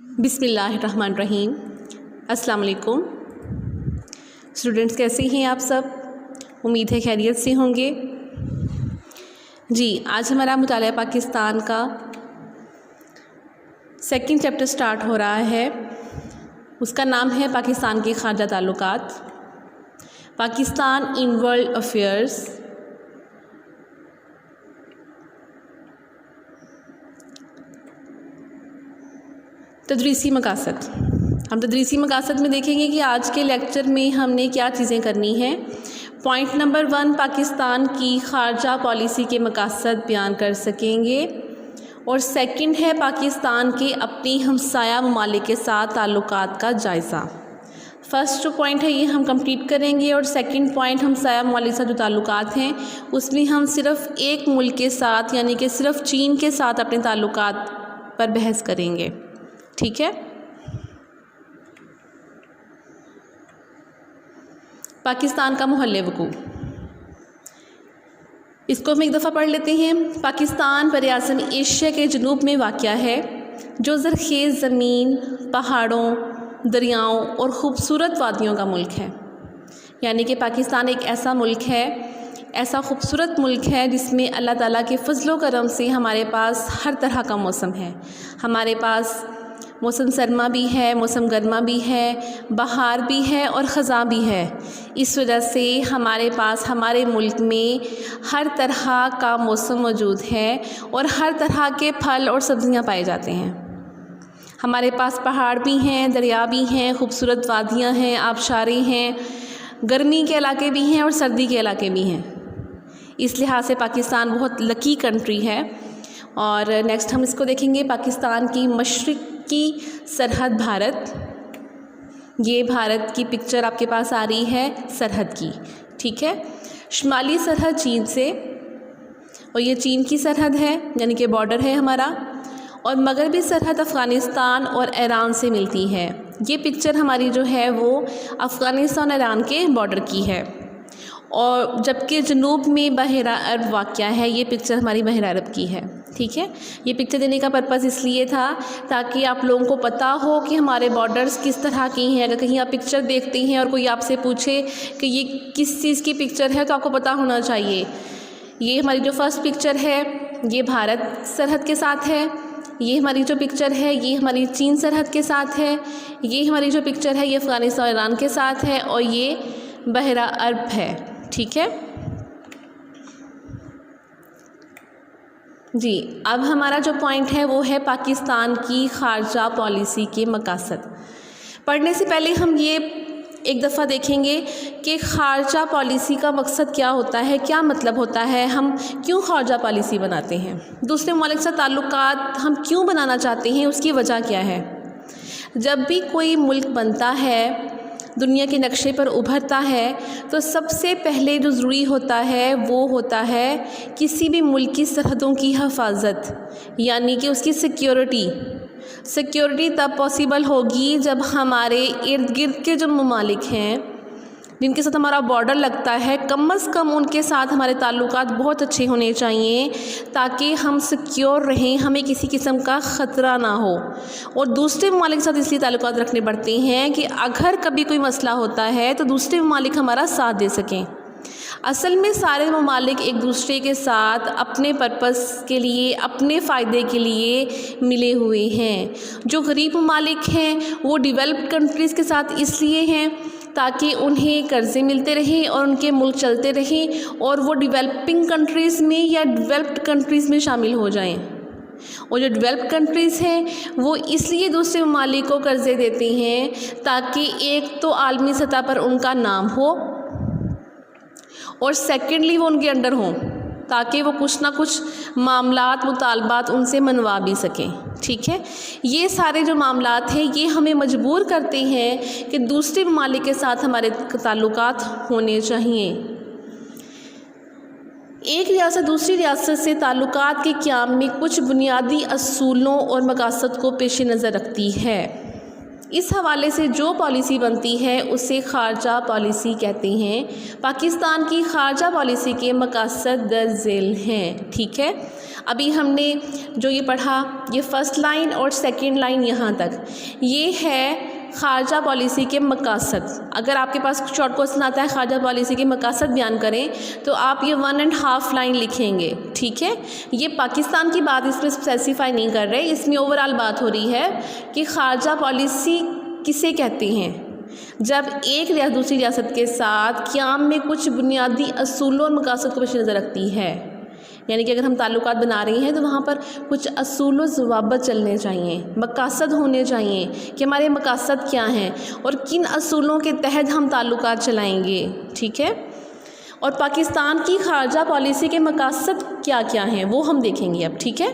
बिस्मिल्लाहिर्रहमानिर्रहीम। अस्सलाम वालेकुम स्टूडेंट्स, कैसे हैं आप सब? उम्मीद है खैरियत से होंगे। जी, आज हमारा मुताला पाकिस्तान का सेकंड चैप्टर स्टार्ट हो रहा है। उसका नाम है पाकिस्तान के खारजा ताल्लुकात, पाकिस्तान इन वर्ल्ड अफेयर्स। तदरीसी मकासद। हम तदरीसी मकासद में देखेंगे कि आज के लेक्चर में हमने क्या चीज़ें करनी हैं। पॉइंट नंबर 1, पाकिस्तान की खारजा पॉलिसी के मकासद बयान कर सकेंगे। और सेकंड है पाकिस्तान के अपनी हमसाया ममालिक के साथ ताल्लुकात का जायज़ा। फर्स्ट जो पॉइंट है ये हम कंप्लीट करेंगे और सेकंड पॉइंट हमसाया ममालिक के साथ जो ताल्लुकात हैं उसमें हम सिर्फ़ एक मुल्क के साथ यानी कि सिर्फ़ चीन के साथ अपने ताल्लुकात पर बहस करेंगे। ठीक है। पाकिस्तान का महल वक़ू, इसको हम एक दफ़ा पढ़ लेते हैं। पाकिस्तान बरआज़म एशिया के जनूब में वाक़या है, जो ज़रख़ेज़ ज़मीन, पहाड़ों, दरियाओं और ख़ूबसूरत वादियों का मुल्क है। यानी कि पाकिस्तान एक ऐसा मुल्क है, ऐसा ख़ूबसूरत मुल्क है जिसमें अल्लाह ताला के फ़ज़्ल व करम से हमारे पास हर तरह का मौसम है। हमारे पास मौसम सरमा भी है, मौसम गर्मा भी है, बहार भी है और ख़ज़ां भी है। इस वजह से हमारे पास हमारे मुल्क में हर तरह का मौसम मौजूद है और हर तरह के फल और सब्ज़ियाँ पाए जाते हैं। हमारे पास पहाड़ भी हैं, दरिया भी हैं, खूबसूरत वादियाँ हैं, आबशारें हैं, गर्मी के इलाके भी हैं और सर्दी के इलाके भी हैं। इस लिहाज से पाकिस्तान बहुत लकी कंट्री है। और नेक्स्ट हम इसको देखेंगे, पाकिस्तान की मशरिक़ की सरहद भारत। ये भारत की पिक्चर आपके पास आ रही है सरहद की। ठीक है। शुमाली सरहद चीन से, और ये चीन की सरहद है यानी कि बॉर्डर है हमारा। और मगरबी सरहद अफ़गानिस्तान और ईरान से मिलती है। ये पिक्चर हमारी जो है वो अफ़गानिस्तान और ईरान के बॉर्डर की है। और जबकि जनूब में बहरा अरब वाक़या है, ये पिक्चर हमारी बहरा अरब की है। ठीक है। ये पिक्चर देने का पर्पज़ इसलिए था ताकि आप लोगों को पता हो कि हमारे बॉर्डर्स किस तरह की हैं। अगर कहीं आप पिक्चर देखते हैं और कोई आपसे पूछे कि ये किस चीज़ की पिक्चर है तो आपको पता होना चाहिए। ये हमारी जो फर्स्ट पिक्चर है ये भारत सरहद के साथ है। ये हमारी जो पिक्चर है ये हमारी चीन सरहद के साथ है। ये हमारी जो पिक्चर है ये अफ़गानिस्तान और ईरान के साथ है। और ये बहरा अरब है। ठीक है जी। अब हमारा जो पॉइंट है वो है पाकिस्तान की खारजा पॉलिसी के मकासद। पढ़ने से पहले हम ये एक दफ़ा देखेंगे कि खारजा पॉलिसी का मकसद क्या होता है, क्या मतलब होता है, हम क्यों खारजा पॉलिसी बनाते हैं, दूसरे मुल्क से ताल्लुकात हम क्यों बनाना चाहते हैं, उसकी वजह क्या है। जब भी कोई मुल्क बनता है, दुनिया के नक्शे पर उभरता है, तो सबसे पहले जो ज़रूरी होता है वो होता है किसी भी मुल्क की सरहदों की हिफाजत, यानी कि उसकी सिक्योरिटी तब पॉसिबल होगी जब हमारे इर्द गिर्द के जो ममालिक हैं जिनके साथ हमारा बॉर्डर लगता है, कम से कम उनके साथ हमारे ताल्लुकात बहुत अच्छे होने चाहिए ताकि हम सिक्योर रहें, हमें किसी किस्म का ख़तरा ना हो। और दूसरे ममालिक के साथ इसलिए ताल्लुकात रखने पड़ते हैं कि अगर कभी कोई मसला होता है तो दूसरे ममालिक हमारा साथ दे सकें। असल में सारे ममालिक एक दूसरे के साथ अपने पर्पस के लिए, अपने फ़ायदे के लिए मिले हुए हैं। जो गरीब ममालिक हैं वो डेवलप्ड कंट्रीज़ के साथ इसलिए हैं ताकि उन्हें कर्ज़े मिलते रहें और उनके मुल्क चलते रहें और वो डेवलपिंग कंट्रीज़ में या डेवलप्ड कंट्रीज़ में शामिल हो जाएं। और जो डेवलप्ड कंट्रीज़ हैं वो इसलिए दूसरे ममालिक को कर्ज़े देते हैं ताकि एक तो आलमी सतह पर उनका नाम हो और सेकेंडली वो उनके अंडर हों ताकि वो कुछ ना कुछ मामलात, मुतालबात उनसे मनवा भी सकें। ठीक है। ये सारे जो मामलात हैं ये हमें मजबूर करते हैं कि दूसरे ममालिक के साथ हमारे ताल्लुकात होने चाहिए। एक रियासत दूसरी रियासत से ताल्लुकात के क़याम में कुछ बुनियादी असूलों और मकासद को पेश नज़र रखती है। इस हवाले से जो पॉलिसी बनती है उसे खारजा पॉलिसी कहते हैं। पाकिस्तान की खारजा पॉलिसी के मकासद दर झेल हैं। ठीक है। अभी हमने जो ये पढ़ा, ये फर्स्ट लाइन और सेकंड लाइन यहाँ तक, ये है खारजा पॉलिसी के मकासद। अगर आपके पास शॉर्ट क्वेश्चन आता है खारजा पॉलिसी के मकासद बयान करें, तो आप ये 1.5 लाइन लिखेंगे, ठीक है। ये पाकिस्तान की बात इसमें स्पेसिफाई नहीं कर रहे, इसमें ओवरऑल बात हो रही है कि खारजा पॉलिसी किसे कहते हैं। जब एक रियासत दूसरी रियासत के साथ क़याम में कुछ बुनियादी असूलों और मकासद को पेश नज़र रखती है, यानी कि अगर हम ताल्लुकात बना रहे हैं तो वहाँ पर कुछ असूल व ज़वाबित चलने चाहिए, मकासद होने चाहिए कि हमारे मकासद क्या हैं और किन असूलों के तहत हम ताल्लुकात चलाएंगे, ठीक है। और पाकिस्तान की खारजा पॉलिसी के मकासद क्या क्या हैं वो हम देखेंगे अब, ठीक है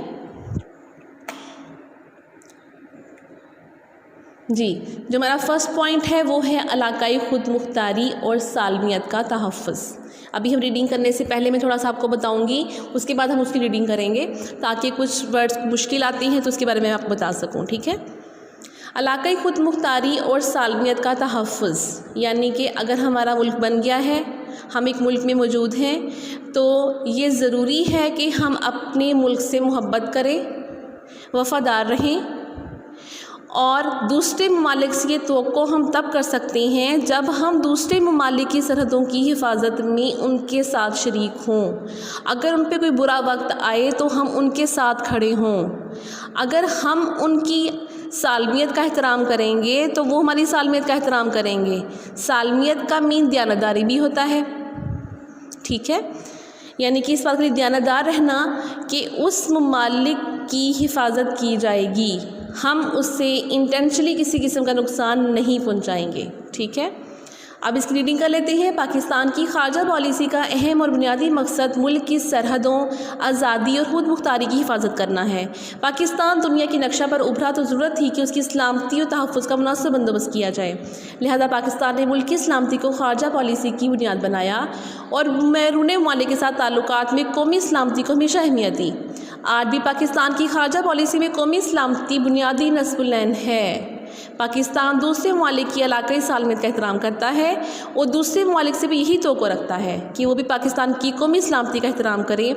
जी। जो हमारा फर्स्ट पॉइंट है वो है इलाकाई खुद मुख्तारी और सालमियत का तहफ़्फ़ुज़। अभी हम रीडिंग करने से पहले मैं थोड़ा सा आपको बताऊंगी, उसके बाद हम उसकी रीडिंग करेंगे, ताकि कुछ वर्ड्स मुश्किल आती हैं तो उसके बारे में आपको बता सकूं, ठीक है। इलाकाई खुद मुख्तारी और सालमियत का तहफ़्फ़ुज़, यानी कि अगर हमारा मुल्क बन गया है, हम एक मुल्क में मौजूद हैं, तो ये ज़रूरी है कि हम अपने मुल्क से मोहब्बत करें, वफ़ादार रहें, और दूसरे ममालिक से ये तवक्को हम तब कर सकते हैं जब हम दूसरे ममालिक की सरहदों की हिफाजत में उनके साथ शरीक हों। अगर उन पे कोई बुरा वक्त आए तो हम उनके साथ खड़े हों। अगर हम उनकी सालमियत का एहतराम करेंगे तो वो हमारी सालमियत का एहतराम करेंगे। सालमियत का मीन दयानतदारी भी होता है, ठीक है, यानी कि इस बात के लिए दयानतदार रहना कि उस ममालिक की हिफाजत की जाएगी, हम उससे इंटेंशनली किसी किस्म का नुकसान नहीं पहुंचाएंगे, ठीक है। अब इसकी रीडिंग कर लेते हैं। पाकिस्तान की खारजा पॉलिसी का अहम और बुनियादी मकसद मुल्क की सरहदों, आज़ादी और खुद मुख्तारी की हिफाजत करना है। पाकिस्तान दुनिया की नक्शा पर उभरा तो ज़रूरत थी कि उसकी सलामती और तहफ़्फ़ुज़ का मुनासिब बंदोबस्त किया जाए। लिहाजा पाकिस्तान ने मुल्क की सलामती को खारजा पॉलिसी की बुनियाद बनाया और बैरून ममालिक के साथ ताल्लुकात में कौमी सलामती को हमेशा अहमियत दी। आज भी पाकिस्तान की खारजा पॉलिसी में कौमी सलामती बुनियादी नस्बुल-ऐन है। पाकिस्तान दूसरे ममालिक की इलाकाई सालमियत का एहतराम करता है और दूसरे ममालिक से भी यही तवक्को रखता है कि वो भी पाकिस्तान की कौमी सलामती का एहतराम करें।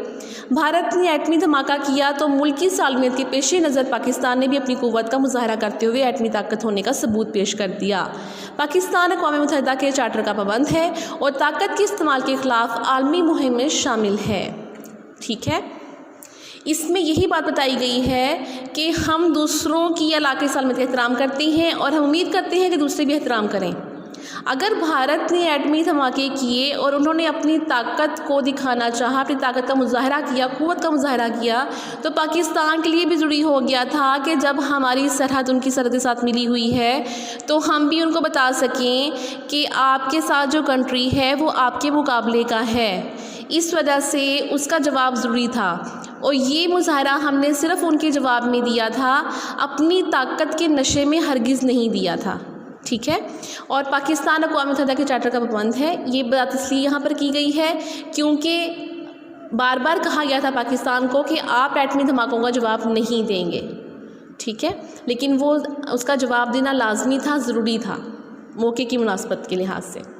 भारत ने एटमी धमाका किया तो मुल्क की सालमियत के पेश नज़र पाकिस्तान ने भी अपनी क़ुव्वत का मुज़ाहरा करते हुए एटमी ताकत होने का सबूत पेश कर दिया। पाकिस्तान अक़वाम मुत्तहिदा के चार्टर का पाबंद है और ताकत के इस्तेमाल के ख़िलाफ़ आलमी मुहिम में शामिल है, ठीक है। इसमें यही बात बताई गई है कि हम दूसरों की इलाक़ाई सालमियत का एहतराम करते हैं और हम उम्मीद करते हैं कि दूसरे भी एहतराम करें। अगर भारत ने एटमी धमाके किए और उन्होंने अपनी ताकत को दिखाना चाहा, अपनी ताकत का मुज़ाहरा किया, क़ुव्वत का मुज़ाहरा किया, तो पाकिस्तान के लिए भी ज़रूरी हो गया था कि जब हमारी सरहद उनकी सरहद के साथ मिली हुई है तो हम भी उनको बता सकें कि आपके साथ जो कंट्री है वो आपके मुकाबले का है। इस वजह से उसका जवाब ज़रूरी था और ये मुज़ाहरा हमने सिर्फ़ उनके जवाब में दिया था, अपनी ताकत के नशे में हरगिज़ नहीं दिया था, ठीक है। और पाकिस्तान अक़वाम मुत्तहिदा के चार्टर का पाबंद है। ये बात इसलिए यहाँ पर की गई है क्योंकि बार बार कहा गया था पाकिस्तान को कि आप एटमी धमाकों का जवाब नहीं देंगे, ठीक है, लेकिन वो उसका जवाब देना लाजमी था, ज़रूरी था मौके की मुनासबत के लिहाज से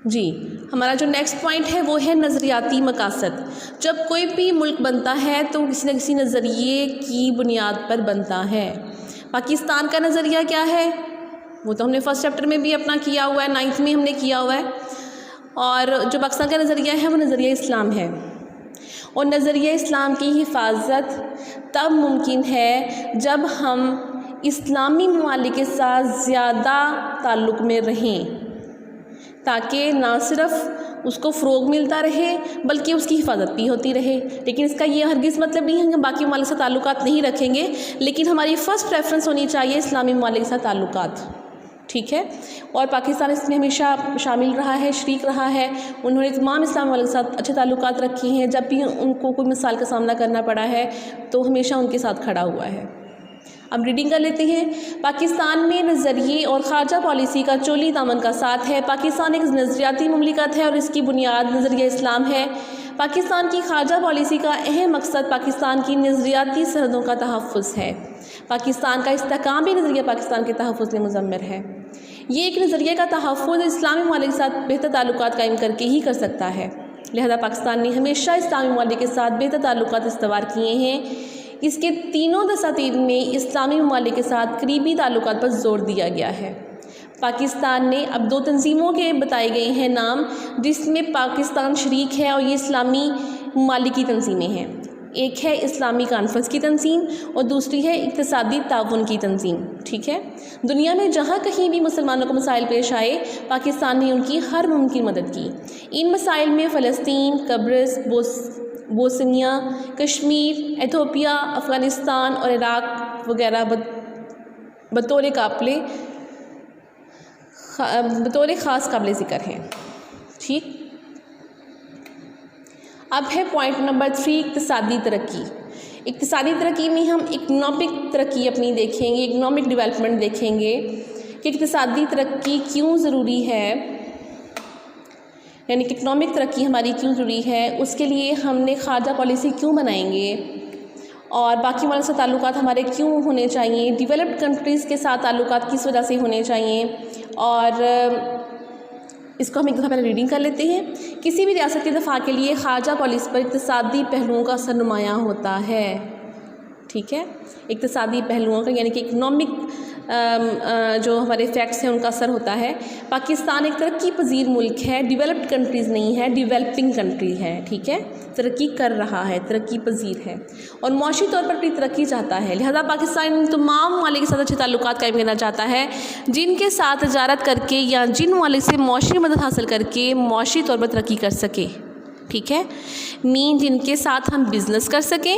जी। हमारा जो नेक्स्ट पॉइंट है वो है नज़रियाती मकासद। जब कोई भी मुल्क बनता है तो किसी न किसी नज़रिए की बुनियाद पर बनता है। पाकिस्तान का नज़रिया क्या है वो तो हमने फर्स्ट चैप्टर में भी अपना किया हुआ है, 9th में हमने किया हुआ है। और जो पाकिस्तान का नज़रिया है वो नज़रिया इस्लाम है और नज़रिया इस्लाम की हिफाजत तब मुमकिन है जब हम इस्लामी ममालिक के साथ ज़्यादा ताल्लुक़ में रहें, ताकि ना सिर्फ उसको फ़रोग़ मिलता रहे बल्कि उसकी हिफाजत भी होती रहे। लेकिन इसका ये हरगिज़ मतलब नहीं है कि बाकी ममालिक से ताल्लुकात नहीं रखेंगे, लेकिन हमारी फ़र्स्ट प्रेफरेंस होनी चाहिए इस्लामी ममालिक के साथ ताल्लुकात, ठीक है। और पाकिस्तान इसमें हमेशा शामिल रहा है, शरीक रहा है। उन्होंने तमाम इस्लामी ममालिक के साथ अच्छे ताल्लुकात रखे हैं। जब भी उनको कोई मिसाल का सामना करना पड़ा है तो हमेशा उनके साथ खड़ा हुआ है। अब रीडिंग कर लेते हैं। पाकिस्तान में नज़रिए और खारजा पॉलिसी का चोली दामन का साथ है। पाकिस्तान एक नज़रियाती मुमलिकत है और इसकी बुनियाद नज़रिया इस्लाम है। पाकिस्तान की खारजा पॉलिसी का अहम मकसद पाकिस्तान की नज़रियाती सरहदों का तहफ़्फ़ुज़ है। पाकिस्तान का इस्तेहकाम भी नज़रिया पाकिस्तान के तहफ़्फ़ुज़ में मुज़म्मिर है। ये एक नज़रिए का तहफ़्फ़ुज़ इस्लामी ममालिक के साथ बेहतर ताल्लुकात कायम करके ही कर सकता है। लिहाजा पाकिस्तान ने हमेशा इस्लामी ममालिक के साथ बेहतर ताल्लुकात इस्तवार किए हैं। इसके तीनों दसातीर में इस्लामी ममालिक के साथ करीबी ताल्लुकात पर जोर दिया गया है। पाकिस्तान ने अब 2 तंजीमों के बताए गए हैं नाम, जिसमें पाकिस्तान शरीक है और ये इस्लामी ममालिक की तंजीमें हैं। एक है इस्लामी कॉन्फ्रेंस की तंजीम और दूसरी है इक़्तिसादी ताउन की तंजीम। ठीक है, दुनिया में जहाँ कहीं भी मुसलमानों को मसाइल पेश आए, पाकिस्तान ने उनकी हर मुमकिन मदद की। इन मसाइल में फ़लस्तीन, कब्रिस, बोस्निया, कश्मीर, एथोपिया, अफ़गानिस्तान और इराक़ वगैरह बतौर ख़ास काबिल ज़िक्र हैं। ठीक, अब है पॉइंट नंबर 3, इक़्तिसादी तरक्की। इक़्तिसादी तरक्की में हम इकनॉमिक तरक्की अपनी देखेंगे, इकनॉमिक डेवलपमेंट देखेंगे कि इक़्तिसादी तरक्की क्यों ज़रूरी है, यानी कि इकनॉमिक तरक्की हमारी क्यों ज़रूरी है, उसके लिए हमने ख़ारजा पॉलिसी क्यों बनाएंगे और बाकी वालों से ताल्लुकात हमारे क्यों होने चाहिए, डेवलप्ड कंट्रीज़ के साथ ताल्लुकात किस वजह से होने चाहिए। और इसको हम एक दफ़ा पहले रीडिंग कर लेते हैं। किसी भी रियासत के दफ़ा के लिए ख़ारजा पॉलिसी पर इक़्तिसादी पहलुओं का असर नुमायाँ होता है। ठीक है, इक़्तिसादी पहलुओं का यानी कि इकनॉमिक जो हमारे फैक्ट्स हैं उनका असर होता है। पाकिस्तान एक तरक्की पजीर मुल्क है, डेवलप्ड कंट्रीज़ नहीं है, डेवलपिंग कंट्री है। ठीक है, तरक्की कर रहा है, तरक्की पजीर है और मौशी तौर पर अपनी तरक्की चाहता है। लिहाजा पाकिस्तान तमाम ममालिक के साथ अच्छे ताल्लुकात कायम करना चाहता है, जिनके साथ तजारत करके या जिन ममालिक से मौशी मदद हासिल करके मौशी तौर पर तरक्की कर सके। ठीक है, जिनके साथ हम बिज़नेस कर सकें,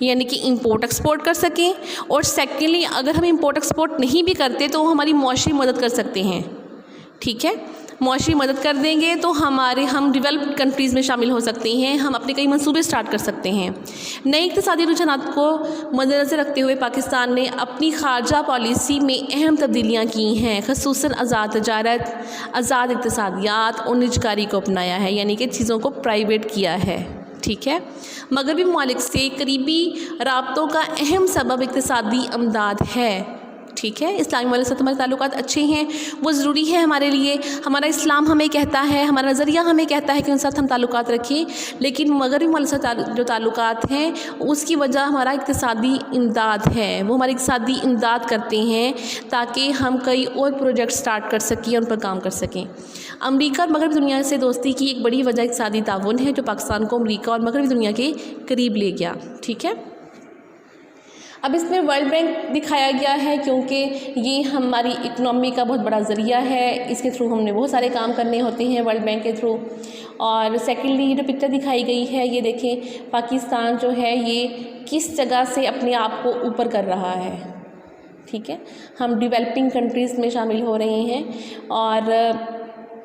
यानी कि इंपोर्ट एक्सपोर्ट कर सकें। और सेकेंडली, अगर हम इंपोर्ट एक्सपोर्ट नहीं भी करते तो हमारी मौशी मदद कर सकते हैं। ठीक है, मौशी मदद कर देंगे तो हम डेवलप्ड कंट्रीज़ में शामिल हो सकते हैं, हम अपने कई मंसूबे स्टार्ट कर सकते हैं। नई इक़्तिसादी रुझानात को मद्देनज़र रखते हुए पाकिस्तान ने अपनी ख़ारजा पॉलिसी में अहम तब्दीलियाँ की हैं, ख़ुसूसन आज़ाद तजारत, आज़ाद इक़्तिसादियात और निजकारी को अपनाया है, यानी कि चीज़ों को प्राइवेट किया है। ठीक है, मगरबी ममालिक से करीबी राब्तों का अहम सबब इक़्तिसादी अमदाद है। ठीक है, इस्लामी ममालिक से हमारे ताल्लुकात अच्छे हैं, वो ज़रूरी है हमारे लिए। हमारा इस्लाम हमें कहता है, हमारा नज़रिया हमें कहता है कि उनके साथ हम ताल्लुकात रखें, लेकिन मगरबी ममालिक से जो ताल्लुकात हैं उसकी वजह हमारा इक़्तिसादी इमदाद है। वो हमारी इक़्तिसादी इमदाद करते हैं ताकि हम कई और प्रोजेक्ट स्टार्ट कर सकें और उन पर काम कर सकें। अमरीका और मगरबी दुनिया से दोस्ती की एक बड़ी वजह इक़्तिसादी ताउन है, जो पाकिस्तान को अमरीका और मगरबी दुनिया के करीब ले गया। ठीक है, अब इसमें वर्ल्ड बैंक दिखाया गया है क्योंकि ये हमारी इकनॉमी का बहुत बड़ा ज़रिया है, इसके थ्रू हमने बहुत सारे काम करने होते हैं वर्ल्ड बैंक के थ्रू। और सेकेंडली, ये जो पिक्चर दिखाई गई है, ये देखें पाकिस्तान जो है ये किस जगह से अपने आप को ऊपर कर रहा है। ठीक है, हम डेवलपिंग कंट्रीज़ में शामिल हो रहे हैं और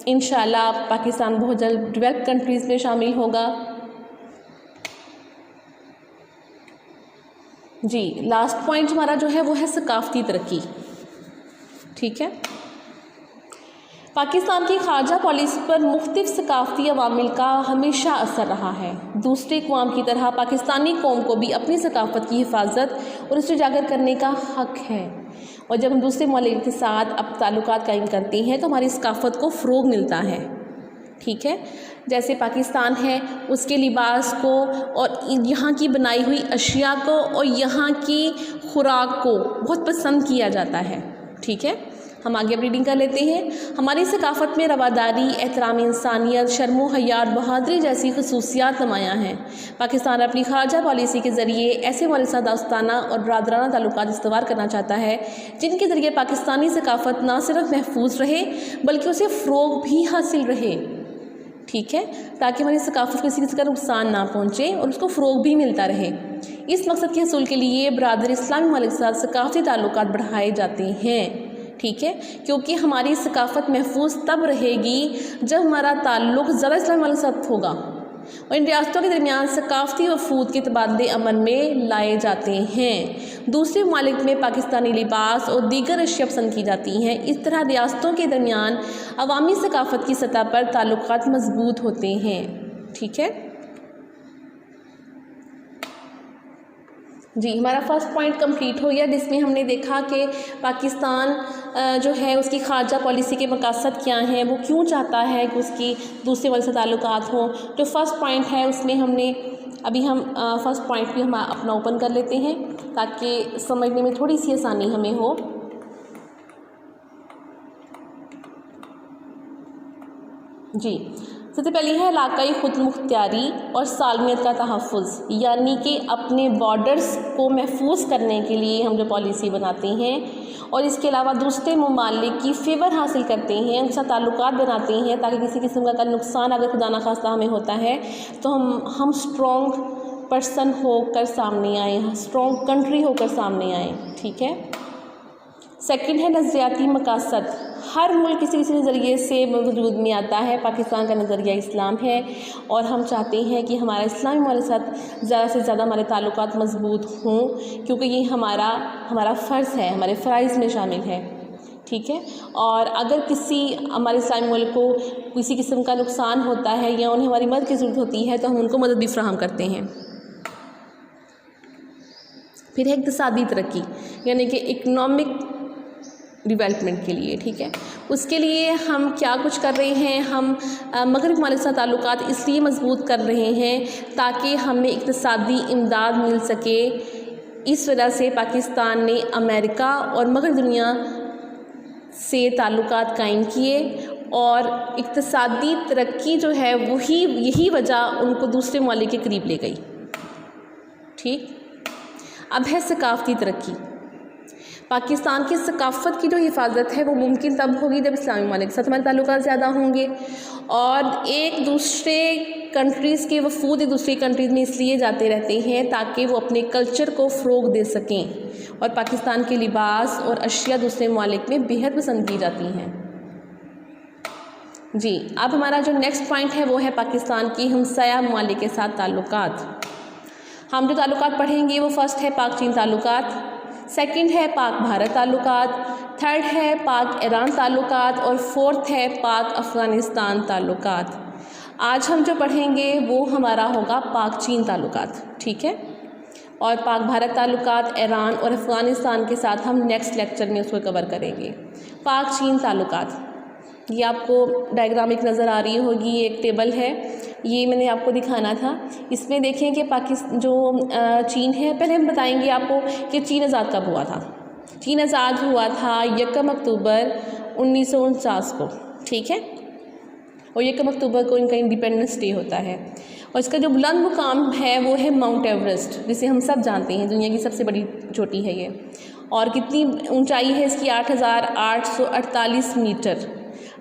इंशाल्लाह पाकिस्तान बहुत जल्द डेवलप्ड कंट्रीज़ में शामिल होगा। जी, लास्ट पॉइंट हमारा जो है वो है सकाफ़ती तरक्की। ठीक है, पाकिस्तान की ख़ारजा पॉलिसी पर मुख्तलिफ़ सकाफ़ती अवामिल का हमेशा असर रहा है। दूसरे अक़वाम की तरह पाकिस्तानी कौम को भी अपनी सकाफ़त की हिफाजत और उसे उजागर करने का हक़ है, और जब हम दूसरे ममालिक के साथ अब ताल्लुकात कायम करते हैं तो हमारी सकाफ़त को फ़रोग़ मिलता है। ठीक है, जैसे पाकिस्तान है, उसके लिबास को और यहाँ की बनाई हुई अशिया को और यहाँ की खुराक को बहुत पसंद किया जाता है। ठीक है, हम आगे अब रीडिंग कर लेते हैं। हमारी सकाफ़त में रवादारी, एहतराम इंसानियत, शर्म हया और बहादुरी जैसी खसूसियात नुमायाँ हैं। पाकिस्तान अपनी ख़ारजा पॉलिसी के ज़रिए ऐसे ममालिक से दोस्ताना और बरादराना ताल्लुकात इस्तवार करना चाहता है जिनके ज़रिए पाकिस्तानी सकाफ़त ना सिर्फ महफूज रहे बल्कि उसे फ़रोग़ भी हासिल रहे। ठीक है, ताकि हमारी सकाफ़त को किसी किसी का नुकसान ना पहुँचे और उसको फ़रोग़ भी मिलता रहे। इस मकसद के हसूल के लिए बरादर इस्लामी ममालिक के साथ सकाफ़ती ताल्लुकात बढ़ाए जाते हैं। ठीक है, क्योंकि हमारी सकाफ़त महफूज तब रहेगी जब हमारा ताल्लुक़ ज़्यादा इस्लामी ममालिक के साथ होगा और इन रियासतों के दरमियान सकाफ़ती वफूद के तबादले अमल में लाए जाते हैं। दूसरे ममालिक में पाकिस्तानी लिबास और दीगर अशिया पसंद की जाती हैं। इस तरह रियासतों के दरमियान अवामी सकाफ़त की सतह पर ताल्लुकात मजबूत होते हैं। ठीक है जी, हमारा फर्स्ट पॉइंट कंप्लीट हो गया, जिसमें हमने देखा कि पाकिस्तान जो है उसकी खारजा पॉलिसी के मकसद क्या हैं, वो क्यों चाहता है कि उसकी दूसरे मुल्क से ताल्लुकात हों। जो फर्स्ट पॉइंट है उसमें हमने हम फर्स्ट पॉइंट भी हम अपना ओपन कर लेते हैं ताकि समझने में थोड़ी सी आसानी हमें हो। जी, सबसे पहली है इलाकाई खुद मुख्तियारी और सालमियत का तहफ़्फ़ुज़, यानी कि अपने बॉर्डर्स को महफूज करने के लिए हम जो पॉलिसी बनाते हैं और इसके अलावा दूसरे ममालिक की फ़ेवर हासिल करते हैं, उनके साथ ताल्लुकात बनाते हैं ताकि किसी किस्म का नुकसान अगर खुदा न खास्ता हमें होता है तो हम स्ट्रॉन्ग पर्सन होकर सामने आएँ, स्ट्रॉन्ग कंट्री होकर सामने आएँ। ठीक है। सेकंड है नज़रियाती मकासद। हर मुल्क किसी नज़रिए से वजूद में आता है। पाकिस्तान का नज़रिया इस्लाम है और हम चाहते हैं कि हमारा इस्लामी वाले साथ ज़्यादा से ज़्यादा हमारे ताल्लुकात मजबूत हों, क्योंकि ये हमारा फ़र्ज़ है, हमारे फ़राइज़ में शामिल है। ठीक है। और अगर किसी हमारे इस्लामी मुल्क को किसी किस्म का नुकसान होता है या उन्हें हमारी मदद की ज़रूरत होती है तो हम उनको मदद भी फ़राहम करते हैं। फिर है इक़्तिसादी तरक्की, यानी कि इकनॉमिक डेवलपमेंट के लिए। ठीक है। उसके लिए हम क्या कुछ कर रहे हैं, हम मगरिब वाले साथ ताल्लुकात इसलिए मजबूत कर रहे हैं ताकि हमें इक़्तिसादी इमदाद मिल सके। इस वजह से पाकिस्तान ने अमेरिका और मगरिब दुनिया से ताल्लुकात कायम किए और इक़्तिसादी तरक्की जो है यही वजह उनको दूसरे ममालिक के करीब ले गई। ठीक। अब है सकाफ़ती तरक्की। पाकिस्तान की सकाफ़त की जो हिफाजत है वो मुमकिन तब होगी जब इस्लामी ममालिक के साथ हमारे ताल्लुकात ज़्यादा होंगे और एक दूसरे कंट्रीज़ के वफूद एक दूसरी कंट्रीज़ में इसलिए जाते रहते हैं ताकि वो अपने कल्चर को फ़रोग़ दे सकें और पाकिस्तान के लिबास और अशिया दूसरे ममालिक में बेहद पसंद की जाती हैं। जी, अब हमारा जो नेक्स्ट पॉइंट है वो है पाकिस्तान की हमसाया ममालिक के साथ ताल्लुकात। हम जो ताल्लुकात पढ़ेंगे वो फर्स्ट है पाक चीन ताल्लुकात, सेकंड है पाक भारत ताल्लुकात, थर्ड है पाक ईरान ताल्लुकात और फोर्थ है पाक अफ़गानिस्तान ताल्लुकात। आज हम जो पढ़ेंगे वो हमारा होगा पाक चीन ताल्लुकात। ठीक है। और पाक भारत ताल्लुकात, ईरान और अफ़गानिस्तान के साथ हम नेक्स्ट लेक्चर में उसको कवर करेंगे। पाक चीन ताल्लुकात, ये आपको डायग्राम एक नज़र आ रही होगी, एक टेबल है, ये मैंने आपको दिखाना था। इसमें देखें कि चीन है, पहले हम बताएंगे आपको कि चीन आज़ाद कब हुआ था। चीन आज़ाद हुआ था 1 अक्टूबर 1949 को। ठीक है। और 1 अक्टूबर को इनका इंडिपेंडेंस डे होता है और इसका जो बुलंद मुकाम है वो है माउंट एवरेस्ट, जिसे हम सब जानते हैं दुनिया की सबसे बड़ी चोटी है ये। और कितनी ऊंचाई है इसकी? 8,848 मीटर।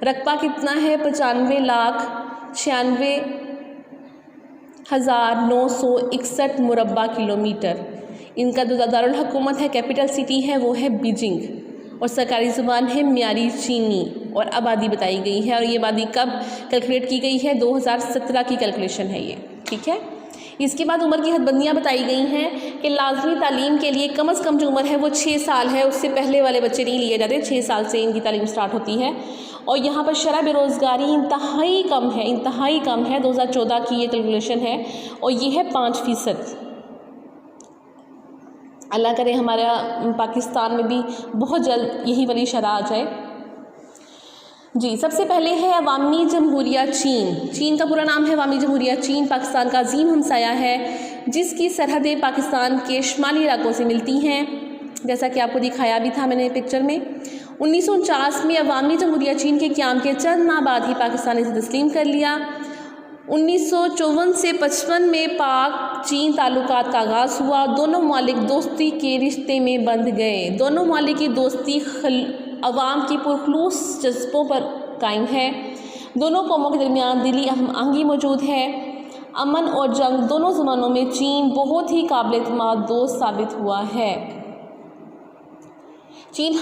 रकबा कितना है? 95,96,961 मुरब्बा किलोमीटर। इनका जो दारुल हुकूमत है, कैपिटल सिटी है वो है बीजिंग और सरकारी ज़ुबान है म्यारी चीनी और आबादी बताई गई है। और ये आबादी कब कैलकुलेट की गई है? 2017 की कैलकुलेशन है ये। ठीक है। इसके बाद उम्र की हदबंदियाँ बताई गई हैं कि लाजमी तालीम के लिए कम से कम जो उम्र है वो 6 साल है, उससे पहले वाले बच्चे नहीं लिए जाते। 6 साल से इनकी तालीम स्टार्ट होती है। और यहाँ पर शरह बेरोज़गारी इंतहाई कम है। 2014 की ये कैलकुलेशन है और ये है 5%। अल्लाह करे हमारा पाकिस्तान में भी बहुत जल्द यही वाली शरह आ जाए। जी, सबसे पहले है अवामी जमहूरिया चीन। चीन का पूरा नाम है अवामी जमहूरिया चीन। पाकिस्तान का अजीम हमसाया है जिसकी सरहदें पाकिस्तान के शुमाली इलाकों से मिलती हैं, जैसा कि आपको दिखाया भी था मैंने पिक्चर में। 1949 में अवामी जमहूरिया चीन के क़याम के चंद माह बाद ही पाकिस्तान ने इसे तस्लीम कर लिया। 1954 से 55 में पाक चीन ताल्लुकात का आगाज़ हुआ। दोनों ममालिक दोस्ती के रिश्ते में बंध गए। दोनों ममालिक की दोस्ती अवाम की पुरखलूस जज्बों पर कायम है। दोनों कौमों के दरमियान दिली आहंगी मौजूद है। अमन और जंग दोनों ज़मानों में चीन बहुत ही काबिल एतमाद दोस्त साबित हुआ है। चीन के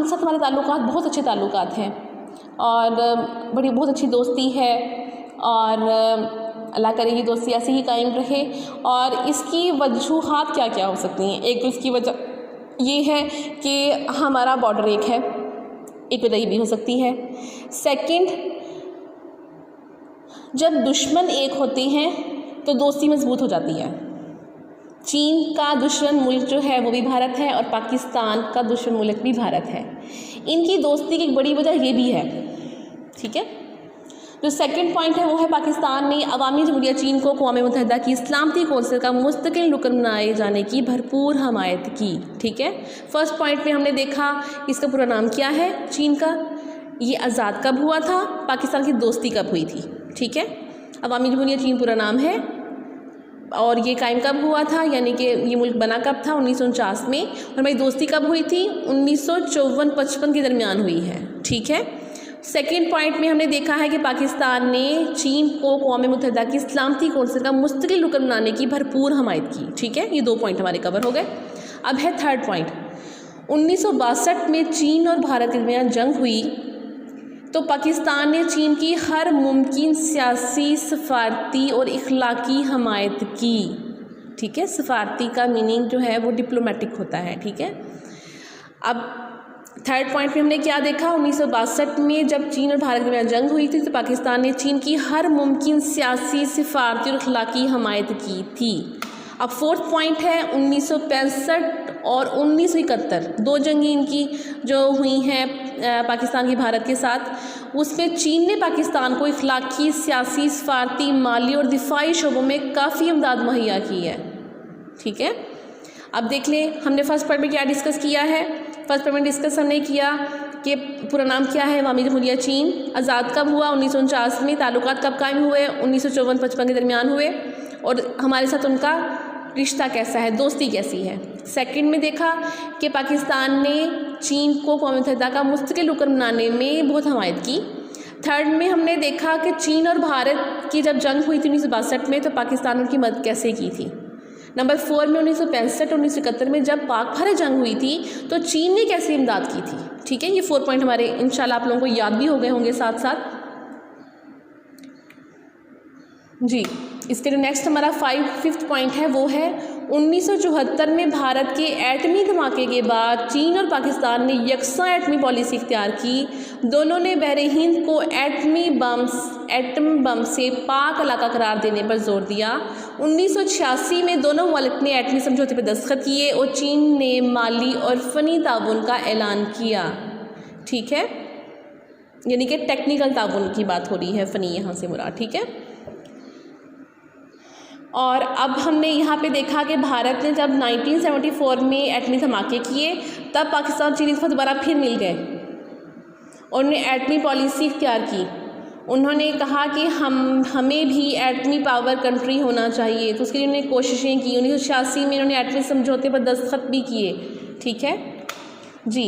साथ हमारे ताल्लुकात बहुत अच्छे ताल्लुकात हैं और बहुत अच्छी दोस्ती है और अल्लाह करे ये दोस्ती ऐसे ही कायम रहे। और इसकी वजूहात क्या क्या हो सकती हैं? एक तो इसकी वजह ये है कि हमारा बॉर्डर एक है, एक वजह ये भी हो सकती है। सेकंड, जब दुश्मन एक होते हैं तो दोस्ती मजबूत हो जाती है। चीन का दुश्मन मुल्क जो है वो भी भारत है और पाकिस्तान का दुश्मन मुल्क भी भारत है। इनकी दोस्ती की एक बड़ी वजह ये भी है, ठीक है। जो सेकंड पॉइंट है वो है पाकिस्तान ने अवामी जमहूरिया चीन को अक़वाम मुत्तहिदा की सलामती कौंसिल का मुस्तकिल रुकन बनाए जाने की भरपूर हमायत की, ठीक है। फर्स्ट पॉइंट में हमने देखा इसका पूरा नाम क्या है चीन का, ये आज़ाद कब हुआ था, पाकिस्तान की दोस्ती कब हुई थी, ठीक है। अवामी जमहूरिया चीन पूरा नाम है और ये कायम कब हुआ था, यानी कि ये मुल्क बना कब था 1949 में, और हमारी दोस्ती कब हुई थी 1954-55 के दरमियान हुई है, ठीक है। सेकेंड पॉइंट में हमने देखा है कि पाकिस्तान ने चीन को अक़वाम मुत्तहिदा की सलामती कौंसिल का मुस्तकिल रुकन बनाने की भरपूर हमायत की, ठीक है। ये 2 पॉइंट हमारे कवर हो गए। अब है थर्ड पॉइंट, 1962 में चीन और भारत के दरमियान जंग हुई तो पाकिस्तान ने चीन की हर मुमकिन सियासी, सफारती और इखलाकी हमायत की, ठीक है। सफारती का मीनिंग जो है वो डिप्लोमेटिक होता है, ठीक है। अब थर्ड पॉइंट में हमने क्या देखा, 1962 में जब चीन और भारत के दरमियान जंग हुई थी तो पाकिस्तान ने चीन की हर मुमकिन सियासी, सफारती और इखलाकी हमायत की थी। अब फोर्थ पॉइंट है 1965 और 1971 2 जंगें इनकी जो हुई हैं पाकिस्तान की भारत के साथ, उसमें चीन ने पाकिस्तान को इखलाकी, सियासी, सफारती, माली और दिफाई शोबों में काफ़ी इमदाद मुहैया की है, ठीक है। अब देख लें हमने फर्स्ट पॉइंट में क्या डिस्कस किया है। फर्स्ट पॉइंट में डिस्कस हमने किया कि पूरा नाम क्या है अवामी जमहूरिया चीन, आज़ाद कब हुआ 1949 में, ताल्लुकात कब कायम हुए 1954-55 के दरमियान हुए, और हमारे साथ उनका रिश्ता कैसा है, दोस्ती कैसी है। सेकंड में देखा कि पाकिस्तान ने चीन को अक़वाम मुत्तहिदा का मुस्तकिल रुकन बनाने में बहुत हमायत की। थर्ड में हमने देखा कि चीन और भारत की जब जंग हुई थी 1962 में तो पाकिस्तान ने उनकी मदद कैसे की थी। नंबर 4 में 1965 और 1971 में जब पाक भारत जंग हुई थी तो चीन ने कैसे इमदाद की थी, ठीक है। ये 4 पॉइंट हमारे इंशाल्लाह आप लोगों को याद भी हो गए होंगे साथ साथ जी। इसके जो नेक्स्ट हमारा फिफ्थ पॉइंट है वो है 1974 में भारत के एटमी धमाके के बाद चीन और पाकिस्तान ने यकसा एटमी पॉलिसी इख्तियार की। दोनों ने बहरे हिंद को एटम बम से पाक इलाका करार देने पर जोर दिया। 1986 में दोनों मुल्क ने एटमी समझौते पर दस्तखत किए और चीन ने माली और फ़नी ताउन का ऐलान किया, ठीक है। यानी कि टेक्निकल ताउन की बात हो रही है, फ़नी यहाँ से मुराद, ठीक है। और अब हमने यहाँ पे देखा कि भारत ने जब 1974 में एटमी धमाके किए तब पाकिस्तान और चीन इस पर दोबारा फिर मिल गए और उन्होंने एटमी पॉलिसी इख्तियार की। उन्होंने कहा कि हमें भी एटमी पावर कंट्री होना चाहिए, तो उसके लिए उन्होंने कोशिशें की। 1986 में उन्होंने एटमी समझौते पर दस्तखत भी किए, ठीक है जी।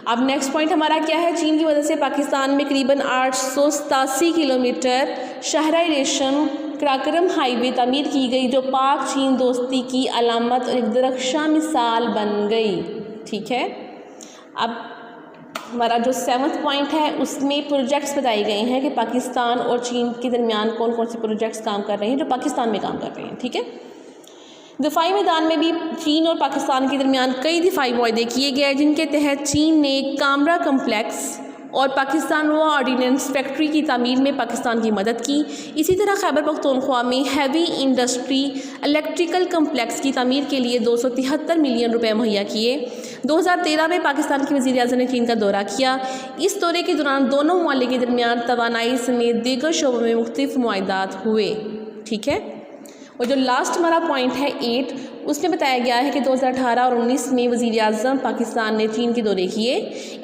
अब नेक्स्ट पॉइंट हमारा क्या है, चीन की वजह से पाकिस्तान में करीबन 887 किलोमीटर शहरा रेशम कराकरम हाईवे तामीर की गई जो पाक चीन दोस्ती की अलामत और एक दरख्शां मिसाल बन गई, ठीक है। अब हमारा जो 7वां पॉइंट है उसमें प्रोजेक्ट्स बताए गए हैं कि पाकिस्तान और चीन के दरमियान कौन कौन से प्रोजेक्ट्स काम कर रहे हैं जो पाकिस्तान में काम कर रहे हैं, ठीक है। दिफाई मैदान में भी चीन और पाकिस्तान के दरमियान कई दिफाई मुआहदे किए गए जिनके तहत चीन ने कामरा कम्प्लेक्स और पाकिस्तान व ऑर्डीनेंस फैक्ट्री की तामीर में पाकिस्तान की मदद की। इसी तरह खैबर पख्तूनख्वा में हैवी इंडस्ट्री इलेक्ट्रिकल कम्प्लेक्स की तामीर के लिए 273 मिलियन रुपए मुहैया किए। 2013 में पाकिस्तान के वज़ीर-ए-आज़म ने चीन का दौरा किया। इस दौरे के दौरान दोनों ममालिक के दरमियान तवानाई समेत दीगर शोबों में मुख्तलिफ मुआहदात हुए, ठीक है। और जो लास्ट हमारा पॉइंट है 8, उसमें बताया गया है कि 2018 और 19 में वज़ीर-ए-आज़म पाकिस्तान ने चीन के दौरे किए।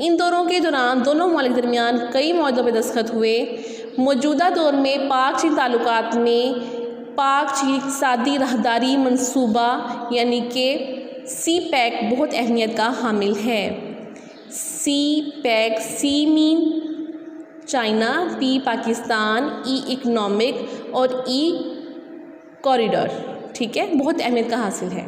इन दौरों के दौरान दोनों ममालिक दरमियान कई मुआहदों पर दस्तखत हुए। मौजूदा दौर में पाक चीन ताल्लुकात में पाक चीन इक़्तिसादी राहदारी मंसूबा यानी कि CPEC बहुत अहमियत का हामिल है। CPEC, C mean China, P Pakistan, E economic और E कॉरिडोर, ठीक है, बहुत अहमियत का हासिल है।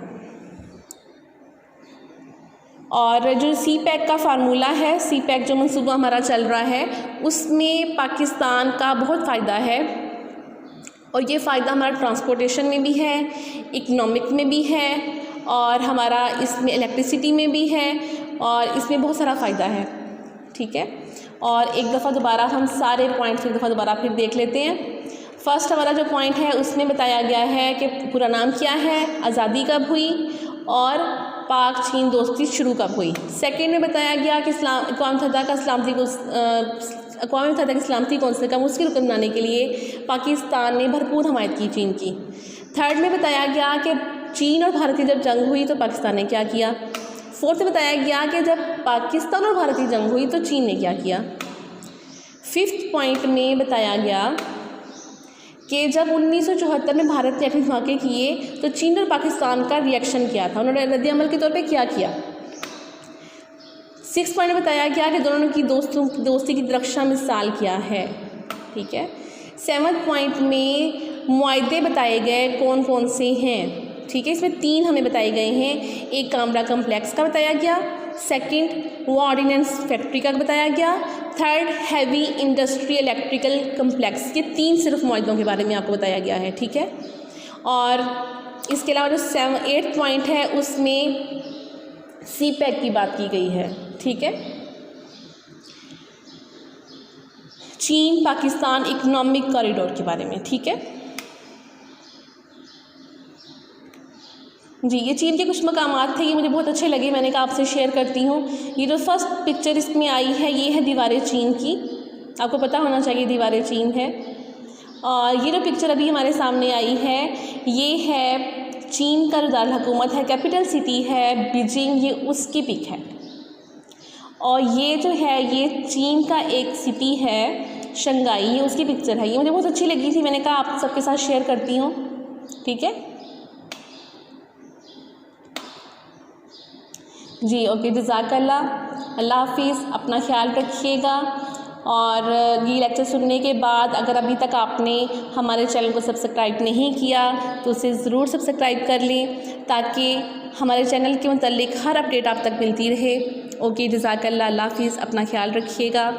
और जो CPEC का फार्मूला है, CPEC जो मंसूबा हमारा चल रहा है उसमें पाकिस्तान का बहुत फ़ायदा है और ये फ़ायदा हमारा ट्रांसपोर्टेशन में भी है, इकनॉमिक में भी है और हमारा इसमें इलेक्ट्रिसिटी में भी है और इसमें बहुत सारा फ़ायदा है, ठीक है। और एक दफ़ा दोबारा हम सारे पॉइंट्स एक दफ़ा दोबारा फिर देख लेते हैं। फर्स्ट हमारा जो पॉइंट है उसमें बताया गया है कि पूरा नाम क्या है, आज़ादी कब हुई और पाक चीन दोस्ती शुरू कब हुई। सेकंड में बताया गया कि अक़वाम मुत्तहिदा की सलामती कौंसिल का मुस्किल रुकन बनाने के लिए पाकिस्तान ने भरपूर हमायत की चीन की। थर्ड में बताया गया कि चीन और भारत की जब जंग हुई तो पाकिस्तान ने क्या किया। फोर्थ में बताया गया कि जब पाकिस्तान और भारत की जंग हुई तो चीन ने क्या किया। फिफ्थ पॉइंट में बताया गया कि जब 1974 में भारत ने एटमी धमाके किए तो चीन और पाकिस्तान का रिएक्शन क्या था, उन्होंने रद्द अमल के तौर पे क्या किया। सिक्स पॉइंट में बताया गया कि दोनों की दोस्ती की दरख्शां मिसाल क्या है, ठीक है। सेवन्थ पॉइंट में मुआहदे बताए गए कौन कौन से हैं, ठीक है। इसमें 3 हमें बताए गए हैं, एक कामरा कम्प्लेक्स का बताया गया, सेकंड वो ऑर्डिनेंस फैक्ट्री का बताया गया, third heavy industry electrical complex. ये 3 सिर्फ मुआहदों के बारे में आपको बताया गया है, ठीक है। और इसके अलावा जो 8th पॉइंट है उसमें CPEC की बात की गई है, ठीक है। चीन पाकिस्तान इकोनॉमिक कॉरिडोर के बारे में, ठीक है जी। ये चीन के कुछ मकामात थे, ये मुझे बहुत अच्छे लगे, मैंने कहा आपसे शेयर करती हूँ। ये जो फर्स्ट पिक्चर इसमें आई है ये है दीवारें चीन की, आपको पता होना चाहिए दीवारें चीन है। और ये जो पिक्चर अभी हमारे सामने आई है ये है चीन का जो दारुल हुकूमत है, कैपिटल सिटी है बीजिंग, ये उसकी पिक है। और ये जो है ये चीन का एक सिटी है शंघाई, ये उसकी पिक्चर है। ये मुझे बहुत अच्छी लगी थी, मैंने कहा आप सबके साथ शेयर करती हूँ, ठीक है जी। ओके, जज़ाकल्लाह, अल्लाह हाफिज़, अपना ख्याल रखिएगा। और ये लेक्चर सुनने के बाद अगर अभी तक आपने हमारे चैनल को सब्सक्राइब नहीं किया तो उसे ज़रूर सब्सक्राइब कर लें ताकि हमारे चैनल के मुताल्लिक हर अपडेट आप तक मिलती रहे। ओके, जज़ाकल्लाह, अल्लाह हाफिज़, अपना ख्याल रखिएगा।